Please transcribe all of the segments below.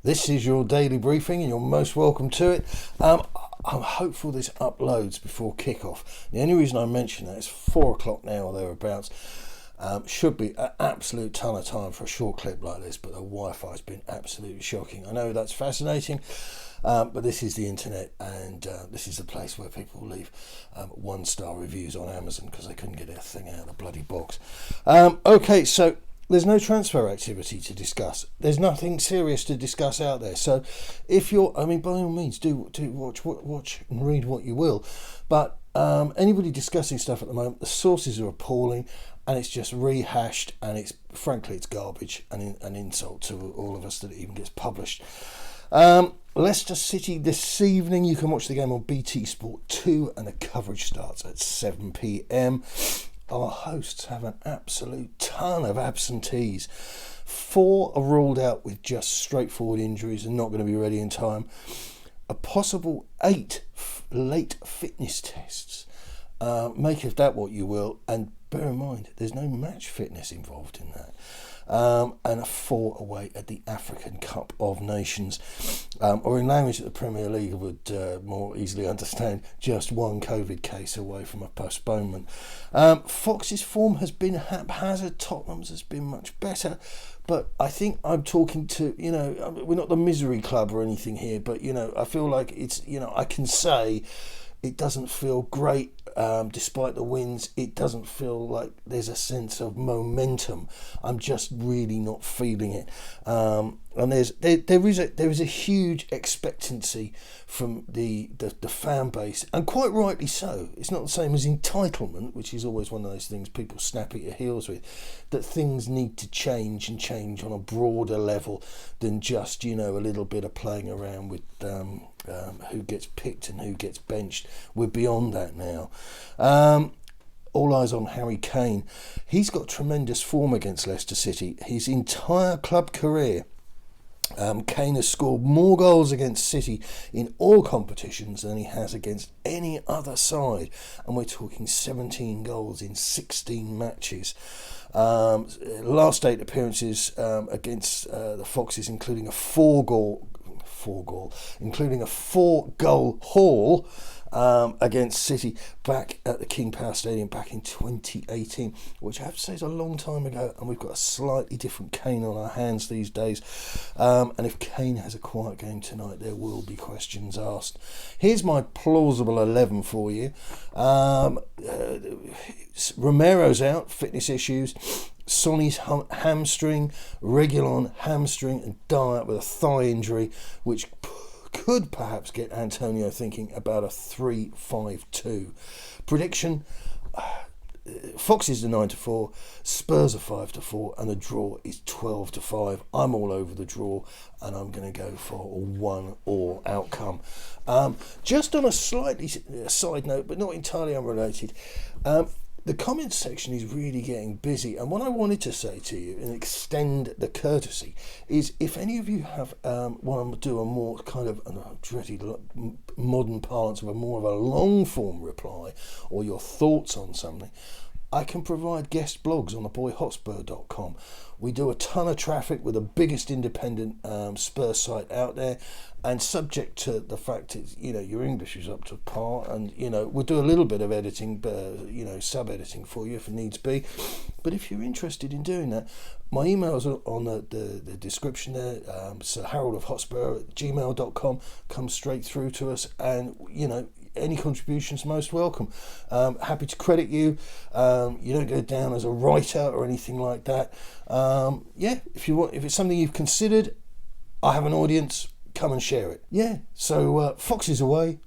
This is your daily briefing and you're most welcome to it. I'm hopeful this uploads before kick-off. The only reason I mention that is 4 o'clock now or thereabouts. Should be an absolute ton of time for a short clip like this, but the Wi-Fi has been absolutely shocking. I know that's fascinating, but this is the internet, and this is the place where people leave 1-star reviews on Amazon because they couldn't get their thing out of the bloody box. Okay, so there's no transfer activity to discuss. There's nothing serious to discuss out there. So if you're, by all means, do watch and read what you will. But anybody discussing stuff at the moment, the sources are appalling, and it's just rehashed, and it's garbage and an insult to all of us that it even gets published. Leicester City this evening. You can watch the game on BT Sport 2, and the coverage starts at 7 p.m. Our hosts have an absolute ton of absentees. 4 are ruled out with just straightforward injuries and not going to be ready in time. A possible 8 late fitness tests. Make of that what you will, and bear in mind there's no match fitness involved in that. And a 4 away at the African Cup of Nations, or in language that the Premier League would more easily understand, just 1 COVID case away from a postponement. Fox's form has been haphazard. Tottenham's has been much better, but I think I'm talking to, we're not the misery club or anything here, but I feel like it's, I can say it doesn't feel great. Despite the wins, it doesn't feel like there's a sense of momentum. I'm just really not feeling it. And there is a huge expectancy from the fan base, and quite rightly so. It's not the same as entitlement, which is always one of those things people snap at your heels with, that things need to change and change on a broader level than just a little bit of playing around with who gets picked and who gets benched. We're beyond that now. All eyes on Harry Kane. He's got tremendous form against Leicester City. His entire club career, Kane has scored more goals against City in all competitions than he has against any other side, and we're talking 17 goals in 16 matches. Last 8 appearances against the Foxes, including a 4-goal haul against City back at the King Power Stadium back in 2018, which I have to say is a long time ago, and we've got a slightly different Kane on our hands these days. And if Kane has a quiet game tonight, there will be questions asked. Here's my plausible 11 for you. Romero's out, fitness issues. Sonny's hamstring, Reguilon hamstring, and Dyer with a thigh injury, which could perhaps get Antonio thinking about a 3-5-2. Prediction: Foxes are 9-4, Spurs are 5-4, and the draw is 12-5. I'm all over the draw, and I'm going to go for a 1-1 outcome. Just on a slightly side note, but not entirely unrelated, the comments section is really getting busy, and what I wanted to say to you and extend the courtesy is, if any of you have want to do a more kind of dreaded modern parlance of a more of a long form reply, or your thoughts on something, I can provide guest blogs on theboyhotspur.com. We do a ton of traffic. We're the biggest independent Spurs site out there, and subject to the fact that your English is up to par, and we'll do a little bit of editing, sub-editing for you if it needs be. But if you're interested in doing that, my emails are on the description there. So Harold of Hotspur at gmail.com. Come straight through to us, and any contributions most welcome. Happy to credit you. You don't go down as a writer or anything like that. If it's something you've considered, I have an audience. Come and share it. So Foxes away.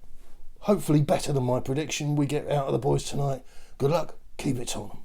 Hopefully better than my prediction we get out of the boys tonight. Good luck. Keep it on.